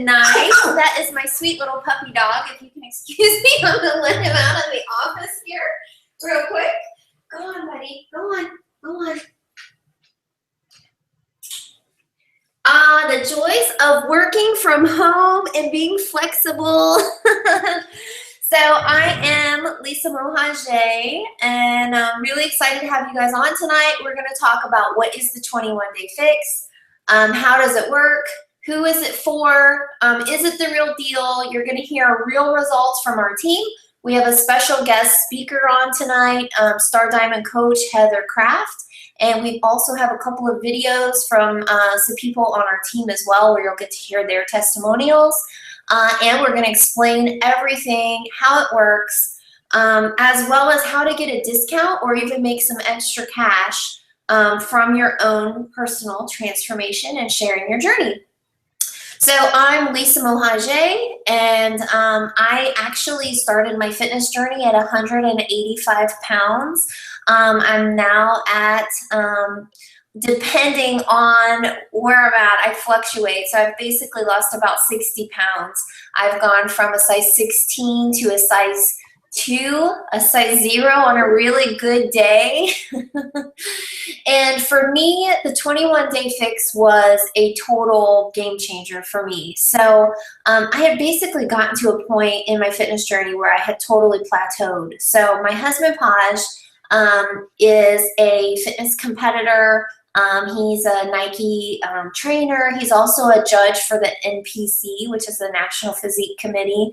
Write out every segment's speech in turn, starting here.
Nice. That is my sweet little puppy dog. If you can excuse me, I'm going to let him out of the office here real quick. Go on, buddy. Go on. Go on. The joys of working from home and being flexible. So I am Lisa Mohajay, and I'm really excited to have you guys on tonight. We're going to talk about what is the 21-day fix, how does it work, who is it for, is it the real deal? You're going to hear real results from our team. We have a special guest speaker on tonight, Star Diamond coach Heather Kraft. And we also have a couple of videos from some people on our team as well, where you'll get to hear their testimonials. And we're going to explain everything, how it works, as well as how to get a discount or even make some extra cash from your own personal transformation and sharing your journey. So I'm Lisa Mohajay, and I actually started my fitness journey at 185 pounds. I'm now at, depending on where I'm at, I fluctuate. So I've basically lost about 60 pounds. I've gone from a size 16 to a size 2, a size 0 on a really good day. And for me, the 21-day fix was a total game changer for me. So I had basically gotten to a point in my fitness journey where I had totally plateaued. So my husband, Paj, is a fitness competitor. He's a Nike trainer. He's also a judge for the NPC, which is the National Physique Committee.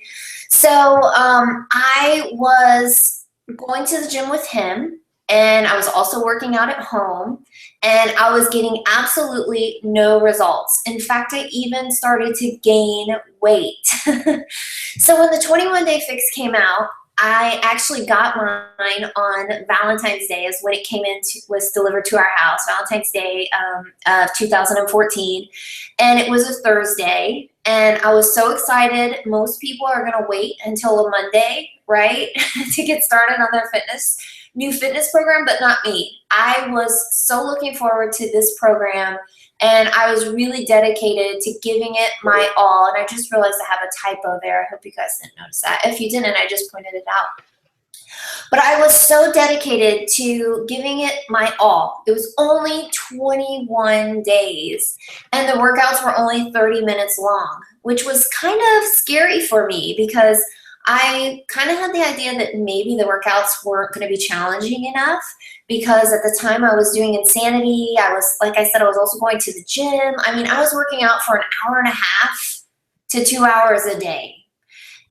So I was going to the gym with him, and I was also working out at home, and I was getting absolutely no results. In fact, I even started to gain weight. So when the 21-day fix came out, I actually got mine on Valentine's Day, is when it was delivered to our house, Valentine's Day of 2014. And it was a Thursday, and I was so excited. Most people are gonna wait until a Monday, right, to get started on their new fitness program, but not me. I was so looking forward to this program, and I was really dedicated to giving it my all. And I just realized I have a typo there. I hope you guys didn't notice that. If you didn't, I just pointed it out. But I was so dedicated to giving it my all. It was only 21 days, and the workouts were only 30 minutes long, which was kind of scary for me because I kind of had the idea that maybe the workouts weren't going to be challenging enough, because at the time I was doing Insanity. I was, like I said, I was also going to the gym. I mean, I was working out for an hour and a half to 2 hours a day.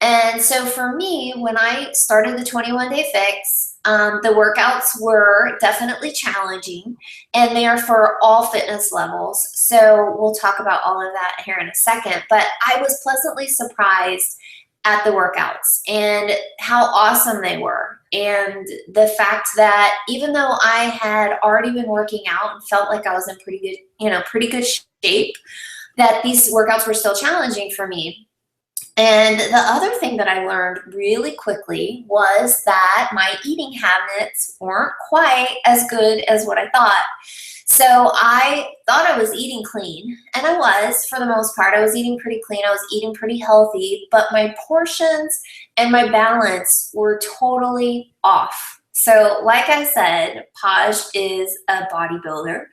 And so for me, when I started the 21-day fix, the workouts were definitely challenging, and they are for all fitness levels. So we'll talk about all of that here in a second. But I was pleasantly surprised at the workouts and how awesome they were. And the fact that even though I had already been working out and felt like I was in pretty good shape, that these workouts were still challenging for me. And the other thing that I learned really quickly was that my eating habits weren't quite as good as what I thought. So I thought I was eating clean, and I was, for the most part. I was eating pretty clean. I was eating pretty healthy, but my portions and my balance were totally off. So like I said, Paj is a bodybuilder,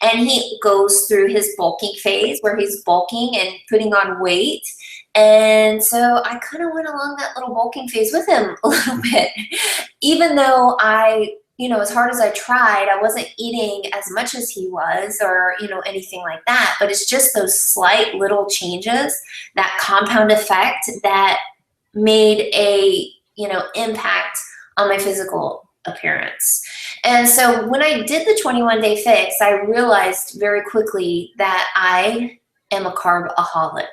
and he goes through his bulking phase where he's bulking and putting on weight. And so I kind of went along that little bulking phase with him a little bit, even though as hard as I tried, I wasn't eating as much as he was, or, anything like that. But it's just those slight little changes, that compound effect, that made a, impact on my physical appearance. And so when I did the 21-day fix, I realized very quickly that I am a carbaholic.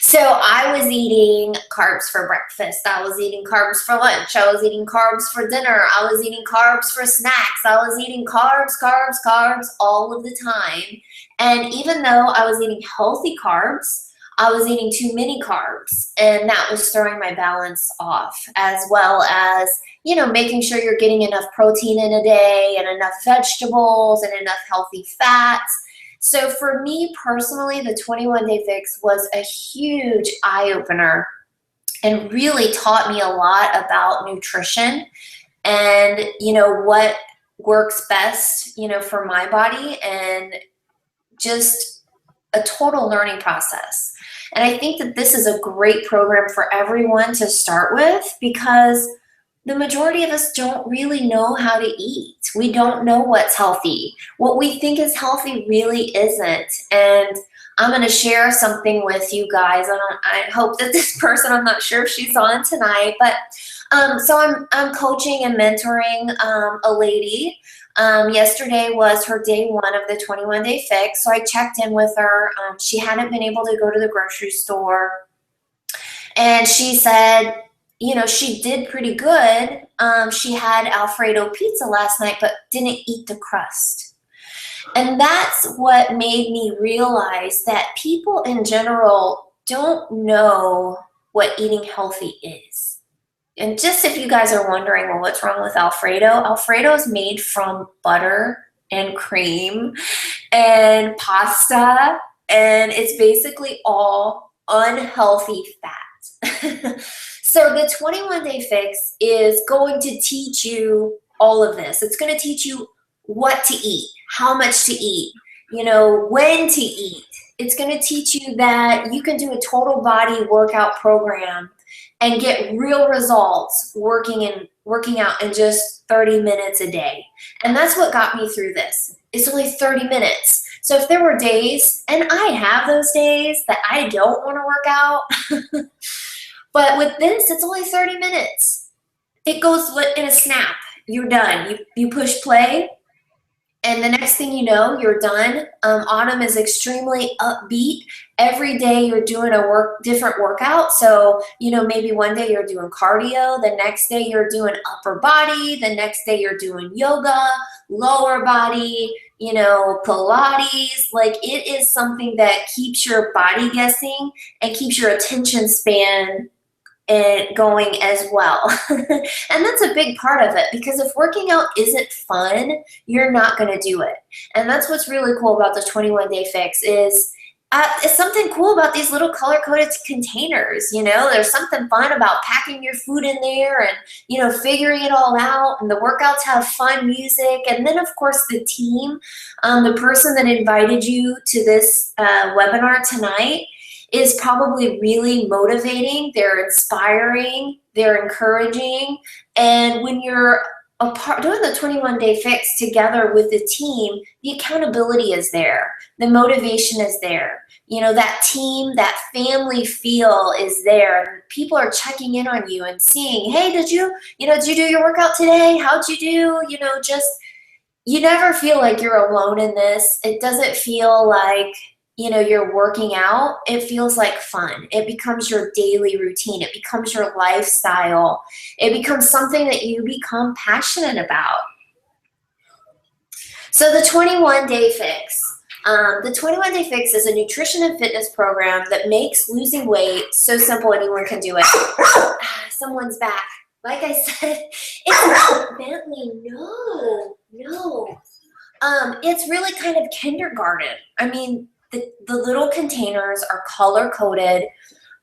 So I was eating carbs for breakfast. I was eating carbs for lunch. I was eating carbs for dinner. I was eating carbs for snacks. I was eating carbs all of the time. And even though I was eating healthy carbs, I was eating too many carbs, and that was throwing my balance off, as well as, making sure you're getting enough protein in a day and enough vegetables and enough healthy fats. So for me personally, the 21-day fix was a huge eye-opener and really taught me a lot about nutrition and, you know, what works best, you know, for my body, and just a total learning process. And I think that this is a great program for everyone to start with, because the majority of us don't really know how to eat. We don't know what's healthy. What we think is healthy really isn't. And I'm going to share something with you guys. I hope that this person, I'm not sure if she's on tonight, but so I'm coaching and mentoring a lady. Yesterday was her day one of the 21-day fix, so I checked in with her. She hadn't been able to go to the grocery store, and she said, you know, she did pretty good. She had Alfredo pizza last night, but didn't eat the crust. And that's what made me realize that people in general don't know what eating healthy is. And just if you guys are wondering, well, what's wrong with Alfredo? Alfredo is made from butter and cream and pasta, and it's basically all unhealthy fat. So the 21-day fix is going to teach you all of this. It's going to teach you what to eat, how much to eat, you know, when to eat. It's going to teach you that you can do a total body workout program and get real results working out in just 30 minutes a day. And that's what got me through this. It's only 30 minutes. So if there were days, and I have those days that I don't want to work out, but with this, it's only 30 minutes. It goes in a snap. You're done. You push play, and the next thing you know, you're done. Autumn is extremely upbeat. Every day you're doing a different workout. So, you know, maybe one day you're doing cardio, the next day you're doing upper body, the next day you're doing yoga, lower body, you know, Pilates. Like, it is something that keeps your body guessing and keeps your attention span going as well. And that's a big part of it, because if working out isn't fun, you're not going to do it. And that's what's really cool about the 21-day fix is it's something cool about these little color-coded containers. You know, there's something fun about packing your food in there and, you know, figuring it all out. And the workouts have fun music. And then, of course, the team, the person that invited you to this webinar tonight, is probably really motivating. They're inspiring, they're encouraging. And when you're doing the 21-day fix together with the team, the accountability is there, the motivation is there. You know, that team, that family feel is there. People are checking in on you and seeing, hey, did you do your workout today? How'd you do? You know, just, you never feel like you're alone in this. It doesn't feel like, you know, you're working out. It feels like fun. It becomes your daily routine. It becomes your lifestyle. It becomes something that you become passionate about. So the 21-day fix. The 21-day fix is a nutrition and fitness program that makes losing weight so simple anyone can do it. Someone's back. Like I said, it's Bentley. No. It's really kind of kindergarten. I mean, the little containers are color-coded.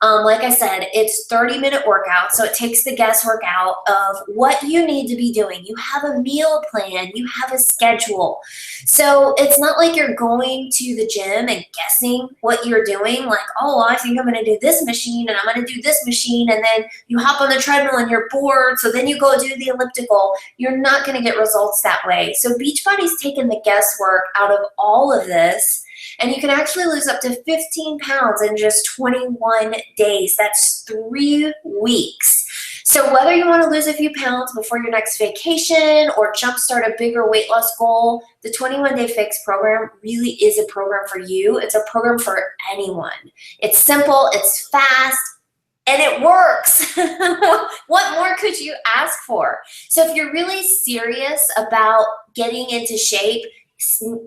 Like I said, it's 30-minute workout, so it takes the guesswork out of what you need to be doing. You have a meal plan. You have a schedule. So it's not like you're going to the gym and guessing what you're doing, like, oh, I think I'm going to do this machine, and I'm going to do this machine, and then you hop on the treadmill and you're bored, so then you go do the elliptical. You're not going to get results that way. So Beachbody's taken the guesswork out of all of this, and you can actually lose up to 15 pounds in just 21 days. That's 3 weeks. So whether you want to lose a few pounds before your next vacation or jumpstart a bigger weight loss goal, the 21-day fix program really is a program for you. It's a program for anyone. It's simple, it's fast, and it works. What more could you ask for? So if you're really serious about getting into shape,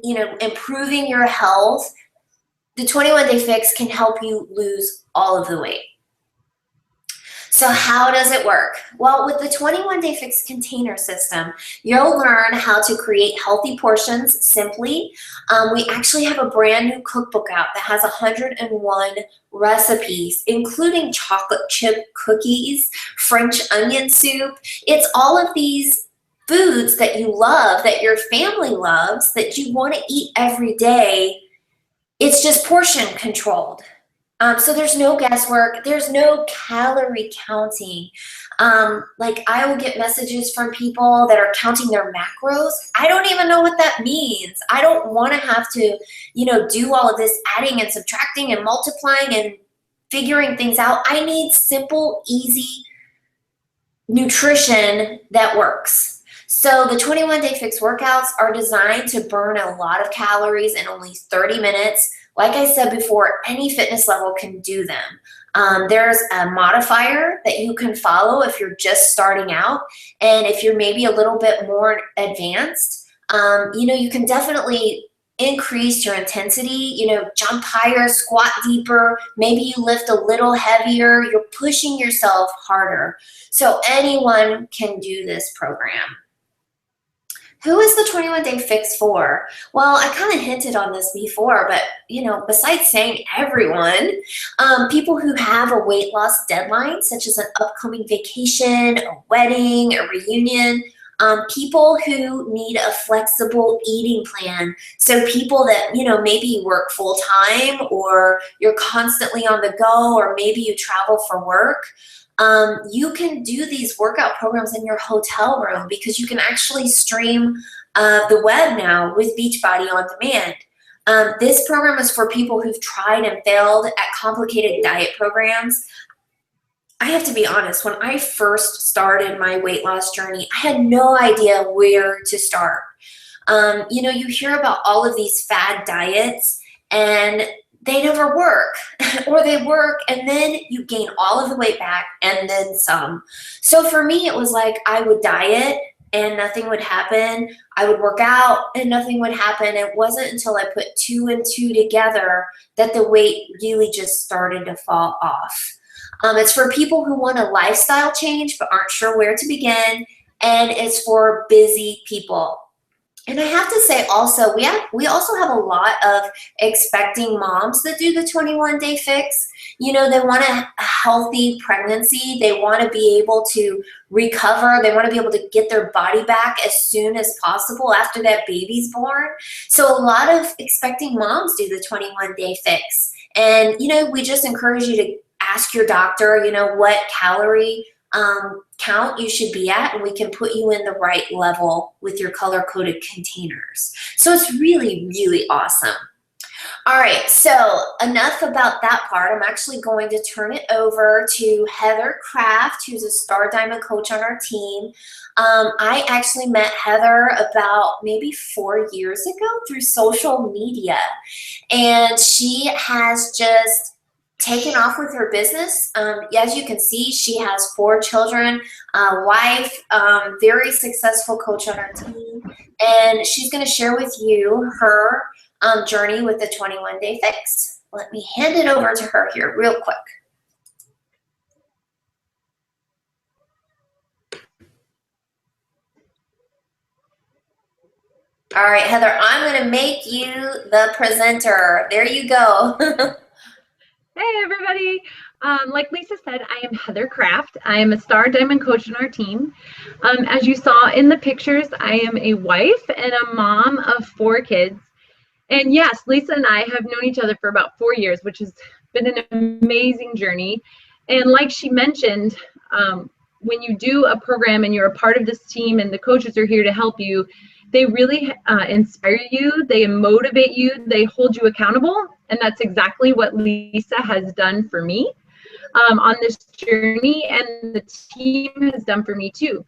you know, improving your health, the 21-day fix can help you lose all of the weight. So how does it work? Well, with the 21 Day Fix container system, you'll learn how to create healthy portions simply. We actually have a brand new cookbook out that has 101 recipes, including chocolate chip cookies, French onion soup. It's all of these foods that you love, that your family loves, that you want to eat every day. It's just portion controlled. So there's no guesswork, there's no calorie counting. Like I will get messages from people that are counting their macros. I don't even know what that means. I don't want to have to, do all of this adding and subtracting and multiplying and figuring things out. I need simple, easy nutrition that works. So the 21 Day Fix workouts are designed to burn a lot of calories in only 30 minutes. Like I said before, any fitness level can do them. There's a modifier that you can follow if you're just starting out. And if you're maybe a little bit more advanced, you can definitely increase your intensity, jump higher, squat deeper, maybe you lift a little heavier, you're pushing yourself harder. So anyone can do this program. Who is the 21 Day Fix for? Well, I kind of hinted on this before, but besides saying everyone, people who have a weight loss deadline, such as an upcoming vacation, a wedding, a reunion, people who need a flexible eating plan. So people that, maybe you work full time or you're constantly on the go, or maybe you travel for work. You can do these workout programs in your hotel room because you can actually stream the web now with Beachbody on demand. This program is for people who've tried and failed at complicated diet programs. I have to be honest, when I first started my weight loss journey, I had no idea where to start. You hear about all of these fad diets and they never work, or they work and then you gain all of the weight back and then some. So for me, it was like I would diet and nothing would happen. I would work out and nothing would happen. It wasn't until I put 2 and 2 together that the weight really just started to fall off. It's for people who want a lifestyle change but aren't sure where to begin, and it's for busy people. And I have to say also, we also have a lot of expecting moms that do the 21 Day Fix. They want a healthy pregnancy. They want to be able to recover. They want to be able to get their body back as soon as possible after that baby's born. So a lot of expecting moms do the 21 Day Fix. And, we just encourage you to ask your doctor, what calorie count you should be at, and we can put you in the right level with your color-coded containers. So it's really, really awesome. All right, so enough about that part. I'm actually going to turn it over to Heather Kraft, who's a Star Diamond coach on our team. I actually met Heather about maybe 4 years ago through social media, and she has just taken off with her business. As you can see, she has 4 children, a wife, very successful coach on our team, and she's going to share with you her journey with the 21 Day Fix. Let me hand it over to her here real quick. All right, Heather, I'm going to make you the presenter. There you go. Hey everybody, like Lisa said, I am Heather Kraft. I am a Star Diamond coach on our team. As you saw in the pictures, I am a wife and a mom of 4 kids. And yes, Lisa and I have known each other for about 4 years, which has been an amazing journey. And like she mentioned, when you do a program and you're a part of this team and the coaches are here to help you, they really inspire you, they motivate you, they hold you accountable, and that's exactly what Lisa has done for me on this journey, and the team has done for me too.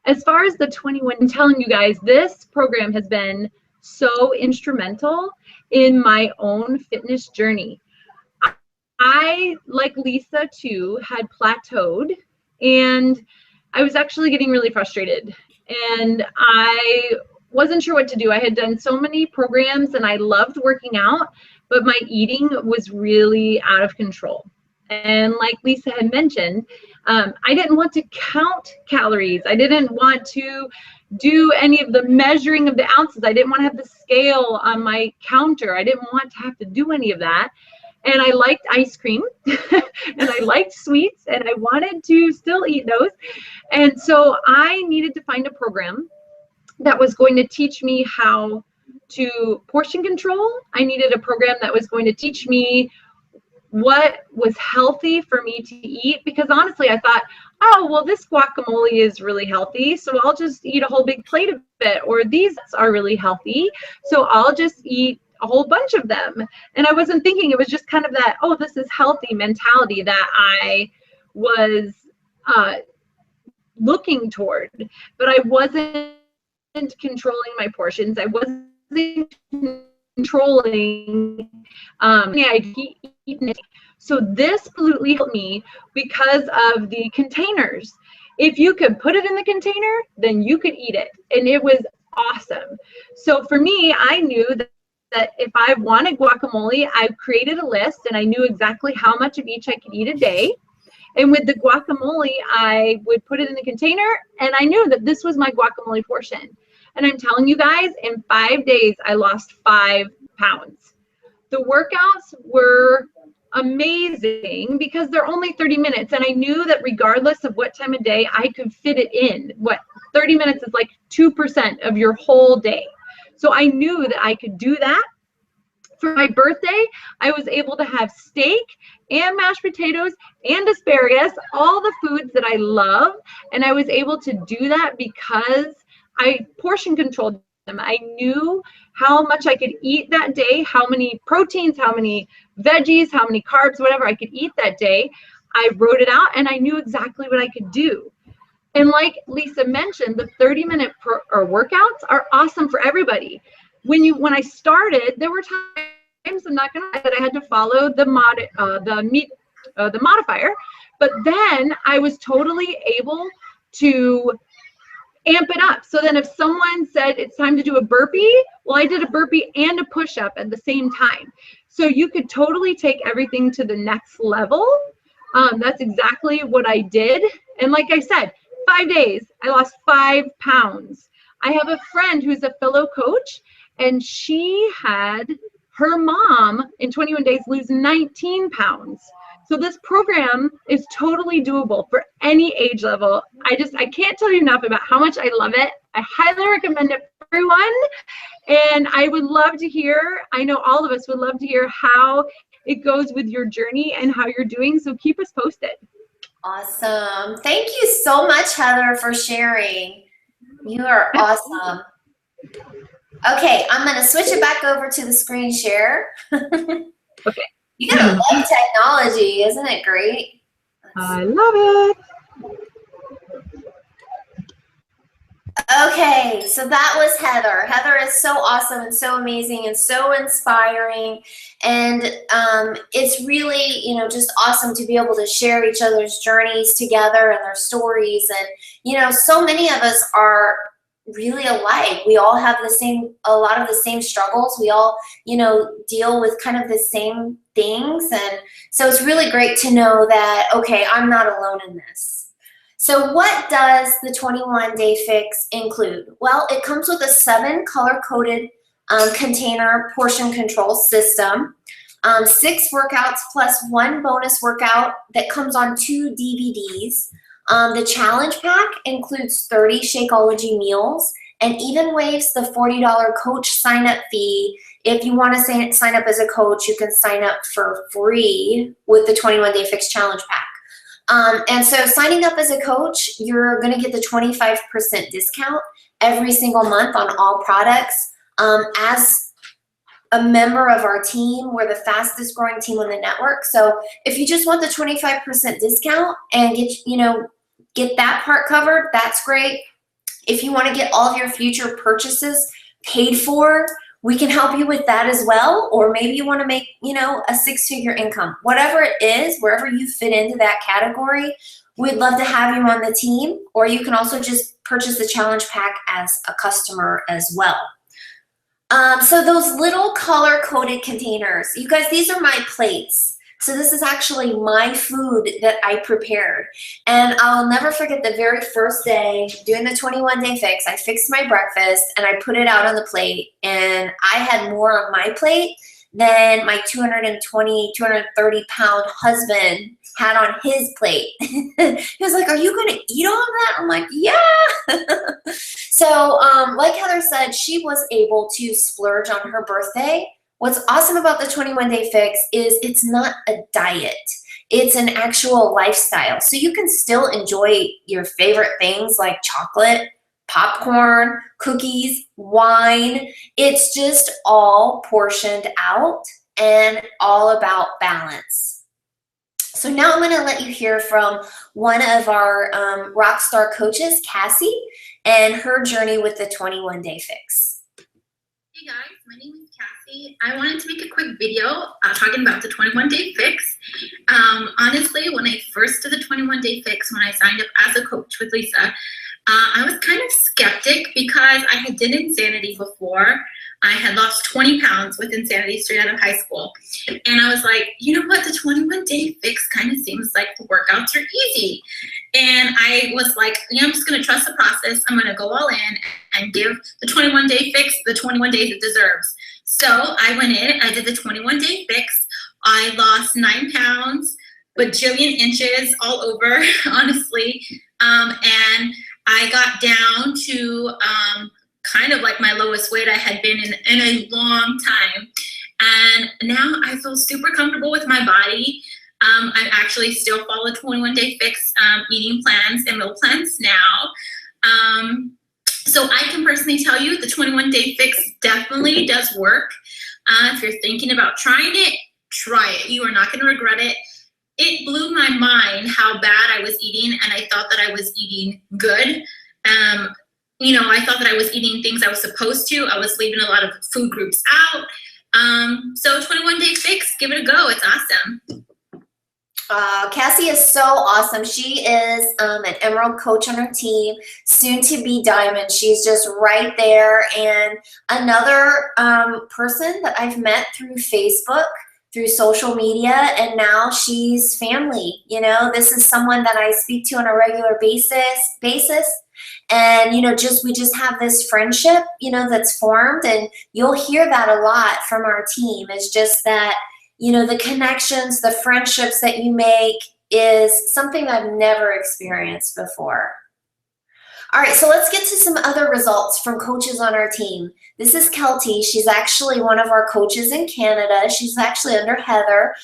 As far as the 21, I'm telling you guys, this program has been so instrumental in my own fitness journey. I, like Lisa too, had plateaued, and I was actually getting really frustrated. And I wasn't sure what to do. I had done so many programs and I loved working out, but my eating was really out of control. And like Lisa had mentioned, I didn't want to count calories. I didn't want to do any of the measuring of the ounces. I didn't want to have the scale on my counter. I didn't want to have to do any of that. And I liked ice cream and I liked sweets and I wanted to still eat those. And so I needed to find a program that was going to teach me how to portion control. I needed a program that was going to teach me what was healthy for me to eat, because honestly I thought, oh well, this guacamole is really healthy, so I'll just eat a whole big plate of it, or these are really healthy, so I'll just eat a whole bunch of them. And I wasn't thinking, it was just kind of that, oh, this is healthy mentality that I was looking toward, but I wasn't controlling my portions. I wasn't controlling I'd eaten it. So this absolutely helped me because of the containers. If you could put it in the container, then you could eat it, and it was awesome. So for me, I knew that if I wanted guacamole, I created a list and I knew exactly how much of each I could eat a day. And with the guacamole, I would put it in the container, and I knew that this was my guacamole portion. And I'm telling you guys, in 5 days, I lost 5 pounds. The workouts were amazing because they're only 30 minutes. And I knew that regardless of what time of day, I could fit it in. 30 minutes is like 2% of your whole day. So I knew that I could do that. For my birthday, I was able to have steak and mashed potatoes and asparagus, all the foods that I love. And I was able to do that because I portion controlled them. I knew how much I could eat that day, how many proteins, how many veggies, how many carbs, whatever I could eat that day. I wrote it out and I knew exactly what I could do. And like Lisa mentioned, the 30-minute workouts are awesome for everybody. When I started, there were times, I'm not gonna lie, that I had to follow the modifier, but then I was totally able to amp it up. So then if someone said it's time to do a burpee, well, I did a burpee and a push-up at the same time. So you could totally take everything to the next level. That's exactly what I did. And like I said, 5 days, I lost 5 pounds. I have a friend who's a fellow coach, and she had her mom in 21 days lose 19 pounds. So this program is totally doable for any age level. I can't tell you enough about how much I love it. I highly recommend it for everyone. And I would love to hear, I know all of us would love to hear how it goes with your journey and how you're doing. So keep us posted. Awesome. Thank you so much, Heather, for sharing. You are awesome. Okay, I'm going to switch it back over to the screen share. Okay. You gotta love technology, isn't it great? I love it. Okay, so that was Heather. Heather is so awesome and so amazing and so inspiring. And it's really, just awesome to be able to share each other's journeys together and their stories. And, so many of us are really alike. We all have a lot of the same struggles. We all, deal with kind of the same things. And so it's really great to know that, okay, I'm not alone in this. So what does the 21-day fix include? Well, it comes with a 7 color-coded container portion control system, 6 workouts plus 1 bonus workout that comes on 2 DVDs. The challenge pack includes 30 Shakeology meals and even waives the $40 coach sign-up fee. If you want to sign up as a coach, you can sign up for free with the 21-day fix challenge pack. And so signing up as a coach, you're going to get the 25% discount every single month on all products. As a member of our team, we're the fastest growing team on the network. So if you just want the 25% discount and get that part covered, that's great. If you want to get all of your future purchases paid for, we can help you with that as well. Or maybe you want to make, a 6-figure income. Whatever it is, wherever you fit into that category, we'd love to have you on the team. Or you can also just purchase the challenge pack as a customer as well. So those little color-coded containers, you guys, these are my plates. So this is actually my food that I prepared. And I'll never forget the very first day doing the 21-day fix. I fixed my breakfast and I put it out on the plate, and I had more on my plate than my 230-pound husband had on his plate. He was like, "Are you gonna eat all of that?" I'm like, "Yeah." So like Heather said, she was able to splurge on her birthday. What's awesome about the 21-day fix is it's not a diet. It's an actual lifestyle. So you can still enjoy your favorite things like chocolate, popcorn, cookies, wine. It's just all portioned out and all about balance. So now I'm going to let you hear from one of our rock star coaches, Cassie, and her journey with the 21-day fix. Hey guys, my name is Cassie. I wanted to make a quick video talking about the 21-day fix. Honestly, when I first did the 21-day fix, when I signed up as a coach with Lisa, I was kind of skeptic because I had done Insanity before. I had lost 20 pounds with Insanity straight out of high school. And I was like, you know what, the 21-day fix kind of seems like the workouts are easy. And I was like, yeah, I'm just going to trust the process. I'm going to go all in and give the 21-day fix the 21 days it deserves. So I went in, I did the 21-day fix. I lost 9 pounds, bajillion inches all over, honestly. And I got down to kind of like my lowest weight I had been in a long time. And now I feel super comfortable with my body. I actually still follow 21-day fix eating plans and meal plans now. So I can personally tell you the 21-day fix definitely does work. If you're thinking about trying it, try it. You are not going to regret it. It blew my mind how bad I was eating, and I thought that I was eating good. You know, I thought that I was eating things I was supposed to. I was leaving a lot of food groups out. So 21-day fix, give it a go. It's awesome. Cassie is so awesome. She is an Emerald coach on her team, soon to be Diamond. She's just right there. And another person that I've met through Facebook, through social media, and now she's family. You know, this is someone that I speak to on a regular basis. And, you know, we just have this friendship, you know, that's formed, and you'll hear that a lot from our team. It's just that, you know, the connections, the friendships that you make is something I've never experienced before. All right, so let's get to some other results from coaches on our team. This is Kelty. She's actually one of our coaches in Canada. She's actually under Heather.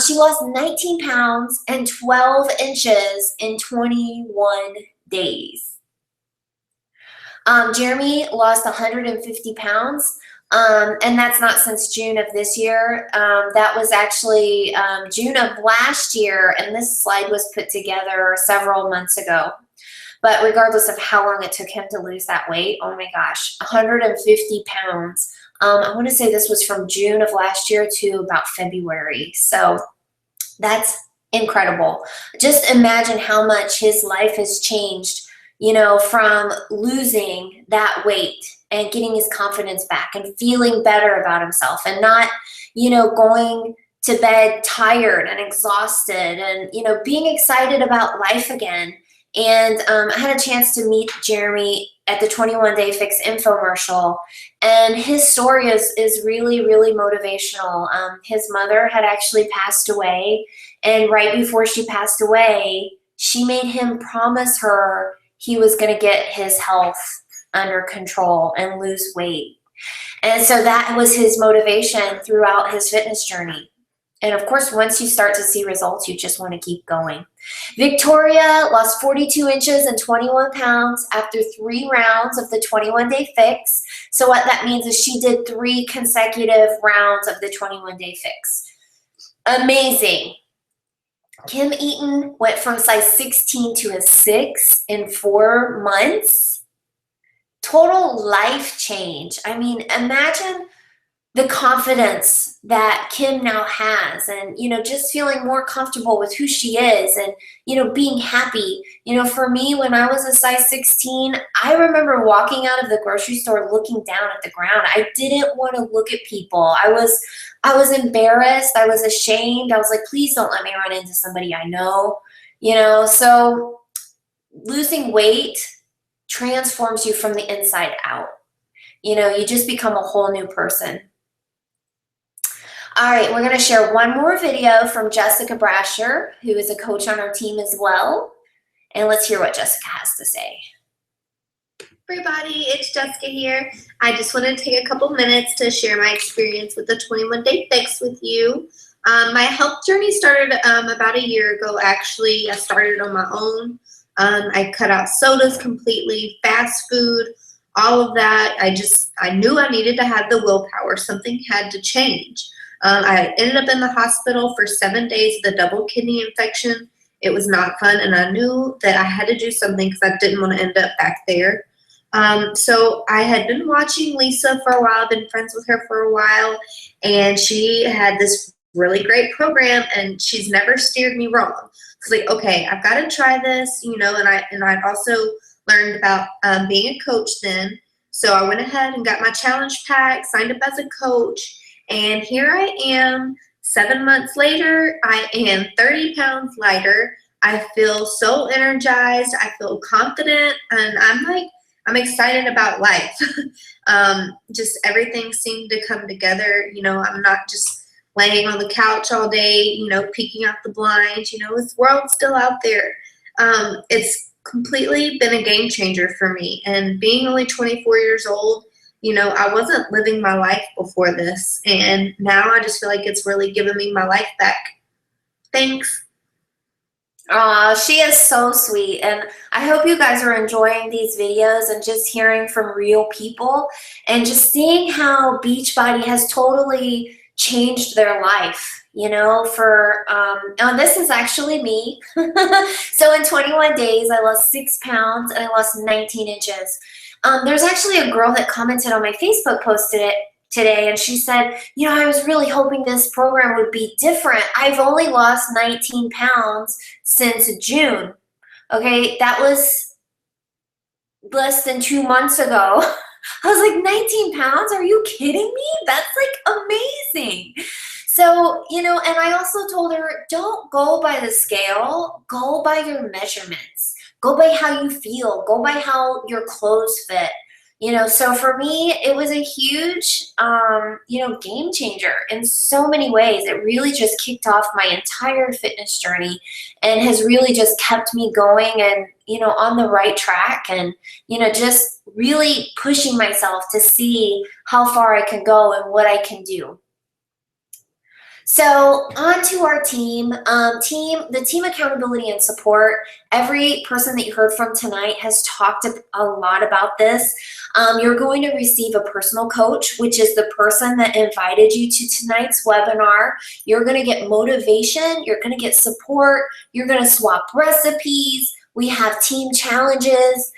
She lost 19 pounds and 12 inches in 21 days. Jeremy lost 150 pounds. And that's not since June of this year. That was actually June of last year, and this slide was put together several months ago. But regardless of how long it took him to lose that weight, oh my gosh, 150 pounds. I want to say this was from June of last year to about February. So that's incredible. Just imagine how much his life has changed, you know, from losing that weight and getting his confidence back and feeling better about himself and not, you know, going to bed tired and exhausted and, you know, being excited about life again. And I had a chance to meet Jeremy at the 21-day fix infomercial, and his story is really, really motivational. His mother had actually passed away, and right before she passed away, she made him promise her he was going to get his health under control and lose weight. And so that was his motivation throughout his fitness journey. And of course, once you start to see results, you just want to keep going. Victoria lost 42 inches and 21 pounds after 3 rounds of the 21-day fix. So what that means is she did 3 consecutive rounds of the 21-day fix. Amazing. Kim Eaton went from size 16 to a 6 in 4 months. Total life change. I mean, imagine the confidence that Kim now has, and, you know, just feeling more comfortable with who she is, and, you know, being happy. You know, for me, when I was a size 16, I remember walking out of the grocery store looking down at the ground. I didn't want to look at people. I was embarrassed. I was ashamed. I was like, please don't let me run into somebody I know, you know. So losing weight transforms you from the inside out. You know, you just become a whole new person. All right, we're going to share one more video from Jessica Brasher, who is a coach on our team as well. And let's hear what Jessica has to say. Everybody, it's Jessica here. I just wanted to take a couple minutes to share my experience with the 21-day fix with you. My health journey started about a year ago, actually. I started on my own. I cut out sodas completely, fast food, all of that. I knew I needed to have the willpower. Something had to change. I ended up in the hospital for 7 days with a double kidney infection. It was not fun, and I knew that I had to do something because I didn't want to end up back there. So I had been watching Lisa for a while, I've been friends with her for a while, and she had this really great program, and she's never steered me wrong. It's like, okay, I've got to try this, you know, and I'd also learned about being a coach then. So I went ahead and got my challenge pack, signed up as a coach, and here I am 7 months later. I am 30 pounds lighter. I feel so energized. I feel confident, and I'm excited about life. Just everything seemed to come together. You know, I'm not just laying on the couch all day, you know, peeking out the blinds. You know, this world's still out there. It's completely been a game changer for me. And being only 24 years old, you know, I wasn't living my life before this, and now I just feel like it's really given me my life back. Thanks. She is so sweet, and I hope you guys are enjoying these videos and just hearing from real people and just seeing how Beachbody has totally changed their life, you know, and this is actually me. So in 21 days, I lost 6 pounds and I lost 19 inches. There's actually a girl that commented on my Facebook post today, and she said, you know, I was really hoping this program would be different. I've only lost 19 pounds since June. Okay, that was less than 2 months ago. I was like, 19 pounds? Are you kidding me? That's like amazing. So, you know, and I also told her, don't go by the scale, go by your measurements. Go by how you feel. Go by how your clothes fit. You know, so for me, it was a huge, you know, game changer in so many ways. It really just kicked off my entire fitness journey and has really just kept me going and, you know, on the right track, and, you know, just really pushing myself to see how far I can go and what I can do. So on to our team. The team accountability and support. Every person that you heard from tonight has talked a lot about this. You're going to receive a personal coach, which is the person that invited you to tonight's webinar. You're going to get motivation. You're going to get support. You're going to swap recipes. We have team challenges.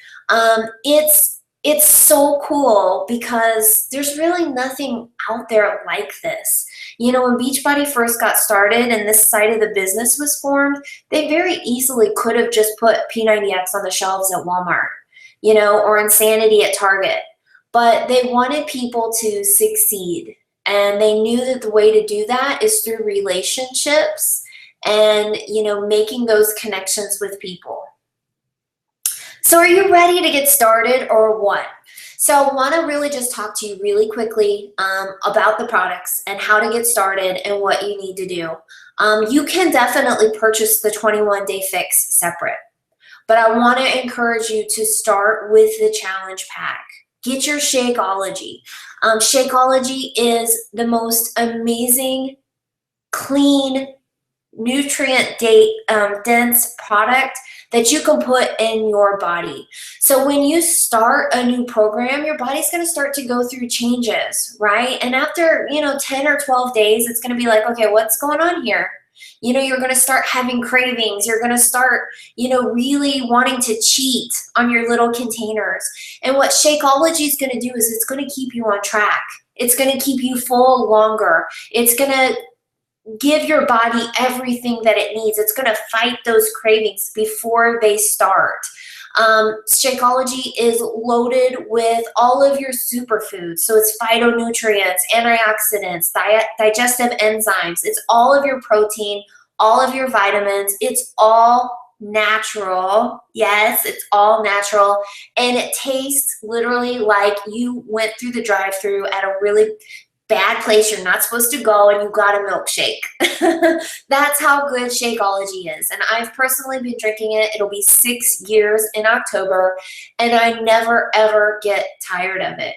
It's so cool because there's really nothing out there like this. You know, when Beachbody first got started and this side of the business was formed, they very easily could have just put P90X on the shelves at Walmart, you know, or Insanity at Target. But they wanted people to succeed. And they knew that the way to do that is through relationships and, you know, making those connections with people. So are you ready to get started or what? So I want to really just talk to you really quickly about the products and how to get started and what you need to do. You can definitely purchase the 21-day fix separate, but I want to encourage you to start with the challenge pack. Get your Shakeology. Shakeology is the most amazing, clean, nutrient dense product that you can put in your body. So when you start a new program, your body's going to start to go through changes, right? And after, you know, 10 or 12 days, it's going to be like, okay, what's going on here? You know, you're going to start having cravings. You're going to start, you know, really wanting to cheat on your little containers. And what Shakeology is going to do is it's going to keep you on track. It's going to keep you full longer. It's going to give your body everything that it needs. It's going to fight those cravings before they start. Shakeology is loaded with all of your superfoods. So it's phytonutrients, antioxidants, digestive enzymes. It's all of your protein, all of your vitamins. It's all natural. Yes, it's all natural. And it tastes literally like you went through the drive-thru at a really bad place you're not supposed to go and you got a milkshake. That's how good Shakeology is. And I've personally been drinking it. It'll be 6 years in October, and I never ever get tired of it.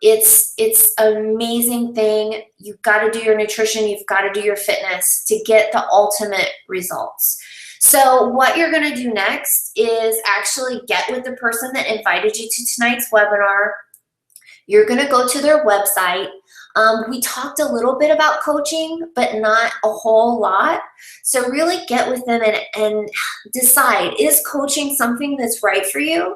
It's an amazing thing. You've got to do your nutrition. You've got to do your fitness to get the ultimate results. So what you're going to do next is actually get with the person that invited you to tonight's webinar. You're going to go to their website. We talked a little bit about coaching, but not a whole lot. So really get with them and decide, is coaching something that's right for you?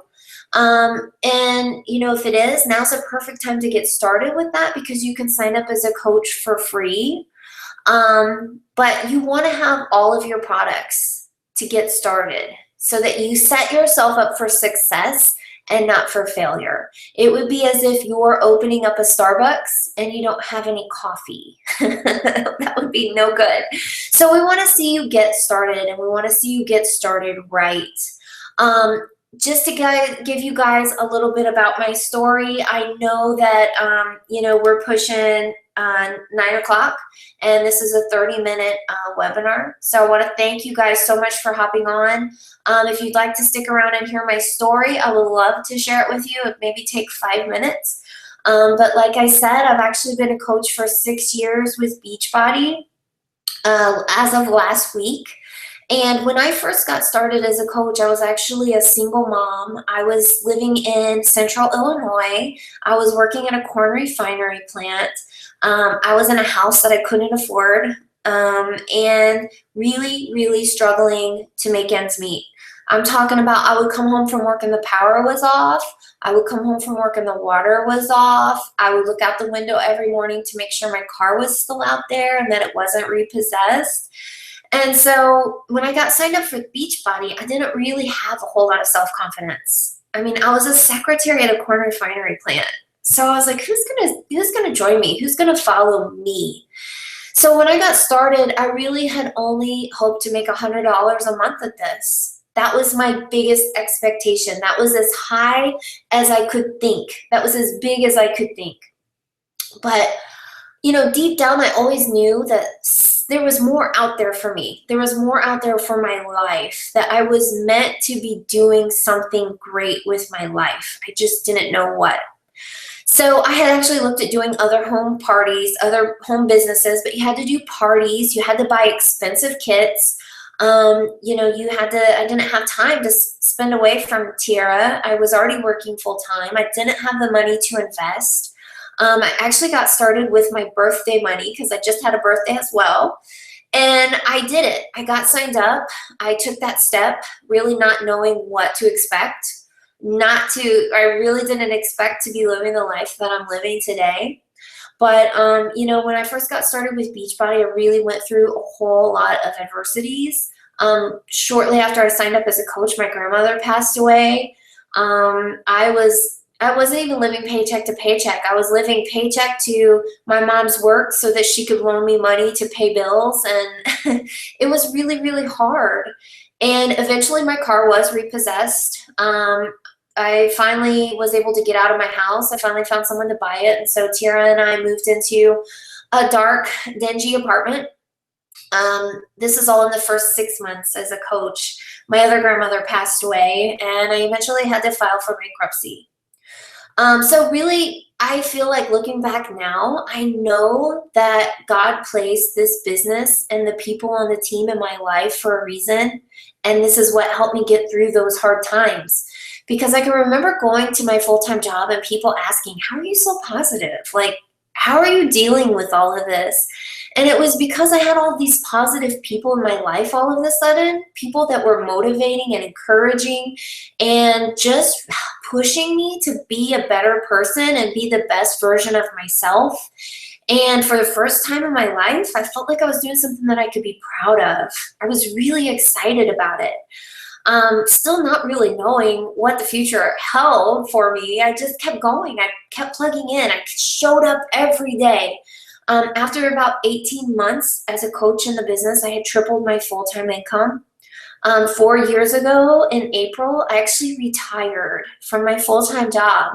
And you know, if it is, now's a perfect time to get started with that, because you can sign up as a coach for free. But you want to have all of your products to get started so that you set yourself up for success and not for failure. It would be as if you're opening up a Starbucks and you don't have any coffee. That would be no good. So we want to see you get started, and we want to see you get started right. Just to give you guys a little bit about my story, I know that, you know, we're pushing 9 o'clock, and this is a 30-minute webinar. So I want to thank you guys so much for hopping on. If you'd like to stick around and hear my story, I would love to share it with you. It maybe take 5 minutes. But like I said, I've actually been a coach for 6 years with Beachbody as of last week. And when I first got started as a coach, I was actually a single mom. I was living in central Illinois. I was working at a corn refinery plant. I was in a house that I couldn't afford, and really, really struggling to make ends meet. I'm talking about, I would come home from work and the power was off. I would come home from work and the water was off. I would look out the window every morning to make sure my car was still out there and that it wasn't repossessed. And so when I got signed up for Beachbody, I didn't really have a whole lot of self-confidence. I mean, I was a secretary at a corn refinery plant. So I was like, who's gonna join me? Who's gonna follow me? So when I got started, I really had only hoped to make $100 a month at this. That was my biggest expectation. That was as high as I could think. That was as big as I could think. But, you know, deep down, I always knew that there was more out there for me. There was more out there for my life, that I was meant to be doing something great with my life. I just didn't know what. So I had actually looked at doing other home parties, other home businesses, but you had to do parties. You had to buy expensive kits. You know, I didn't have time to spend away from Tiara. I was already working full time. I didn't have the money to invest. I actually got started with my birthday money because I just had a birthday as well. And I did it. I got signed up. I took that step, really not knowing what to expect. I really didn't expect to be living the life that I'm living today. But, you know, when I first got started with Beachbody, I really went through a whole lot of adversities. Shortly after I signed up as a coach, my grandmother passed away. I wasn't even living paycheck to paycheck. I was living paycheck to my mom's work so that she could loan me money to pay bills. And it was really, really hard. And eventually my car was repossessed. I finally was able to get out of my house. I finally found someone to buy it. And so Tiara and I moved into a dark, dingy apartment. This is all in the first 6 months as a coach. My other grandmother passed away, and I eventually had to file for bankruptcy. So really, I feel like looking back now, I know that God placed this business and the people on the team in my life for a reason. And this is what helped me get through those hard times. Because I can remember going to my full-time job and people asking, how are you so positive? Like, how are you dealing with all of this? And it was because I had all these positive people in my life all of a sudden, people that were motivating and encouraging and just pushing me to be a better person and be the best version of myself. And for the first time in my life, I felt like I was doing something that I could be proud of. I was really excited about it. Still not really knowing what the future held for me. I just kept going. I kept plugging in. I showed up every day. After about 18 months as a coach in the business, I had tripled my full-time income. 4 years ago in April, I actually retired from my full-time job.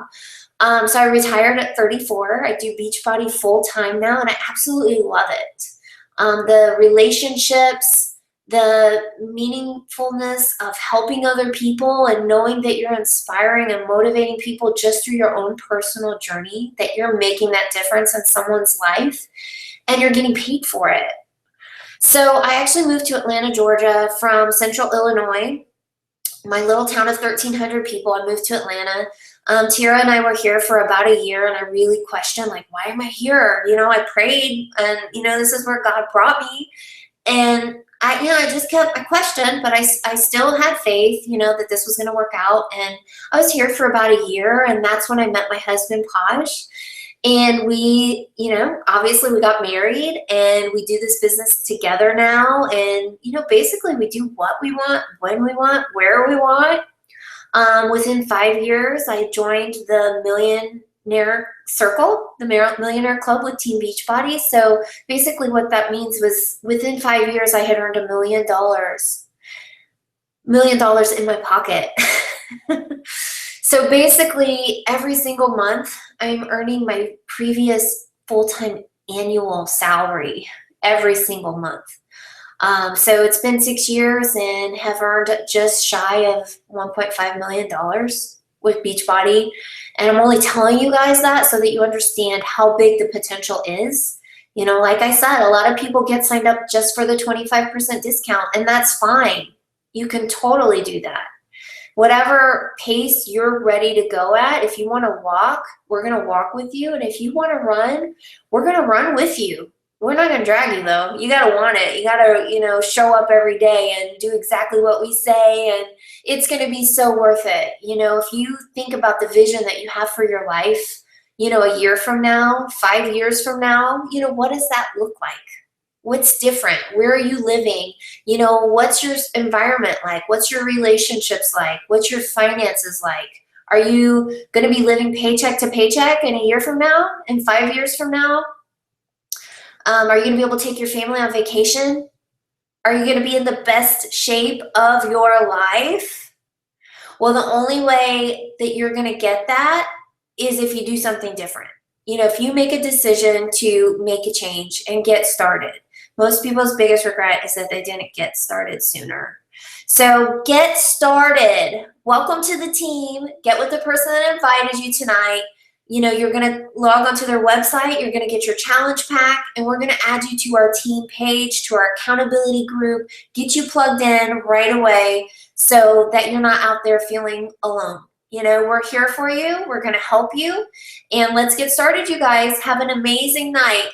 So I retired at 34. I do Beachbody full-time now, and I absolutely love it. The relationships, the meaningfulness of helping other people and knowing that you're inspiring and motivating people just through your own personal journey, that you're making that difference in someone's life, and you're getting paid for it. So I actually moved to Atlanta, Georgia from Central Illinois, my little town of 1,300 people. I moved to Atlanta. Tira and I were here for about a year, and I really questioned, like, why am I here? You know, I prayed, and, you know, this is where God brought me. And I questioned, but I still had faith, you know, that this was going to work out. And I was here for about a year, and that's when I met my husband, Posh. And we, you know, obviously we got married, and we do this business together now. And, you know, basically we do what we want, when we want, where we want. Within 5 years, I joined the Millionaire Circle, the Millionaire Club with Team Beachbody. So basically what that means was within 5 years, I had earned $1 million in my pocket. So basically every single month, I'm earning my previous full-time annual salary every single month. So it's been 6 years and have earned just shy of $1.5 million with Beachbody. And I'm only telling you guys that so that you understand how big the potential is. You know, like I said, a lot of people get signed up just for the 25% discount, and that's fine. You can totally do that. Whatever pace you're ready to go at, if you want to walk, we're going to walk with you. And if you want to run, we're going to run with you. We're not going to drag you, though. You got to want it. You got to, you know, show up every day and do exactly what we say, and it's going to be so worth it. You know, if you think about the vision that you have for your life, you know, a year from now, 5 years from now, you know, what does that look like? What's different? Where are you living? You know, what's your environment like? What's your relationships like? What's your finances like? Are you going to be living paycheck to paycheck in a year from now, in 5 years from now? Are you going to be able to take your family on vacation? Are you going to be in the best shape of your life? Well, the only way that you're going to get that is if you do something different. You know, if you make a decision to make a change and get started. Most people's biggest regret is that they didn't get started sooner. So get started. Welcome to the team. Get with the person that invited you tonight. You know, you're going to log onto their website. You're going to get your challenge pack, and we're going to add you to our team page, to our accountability group, get you plugged in right away so that you're not out there feeling alone. You know, we're here for you. We're going to help you. And let's get started, you guys. Have an amazing night.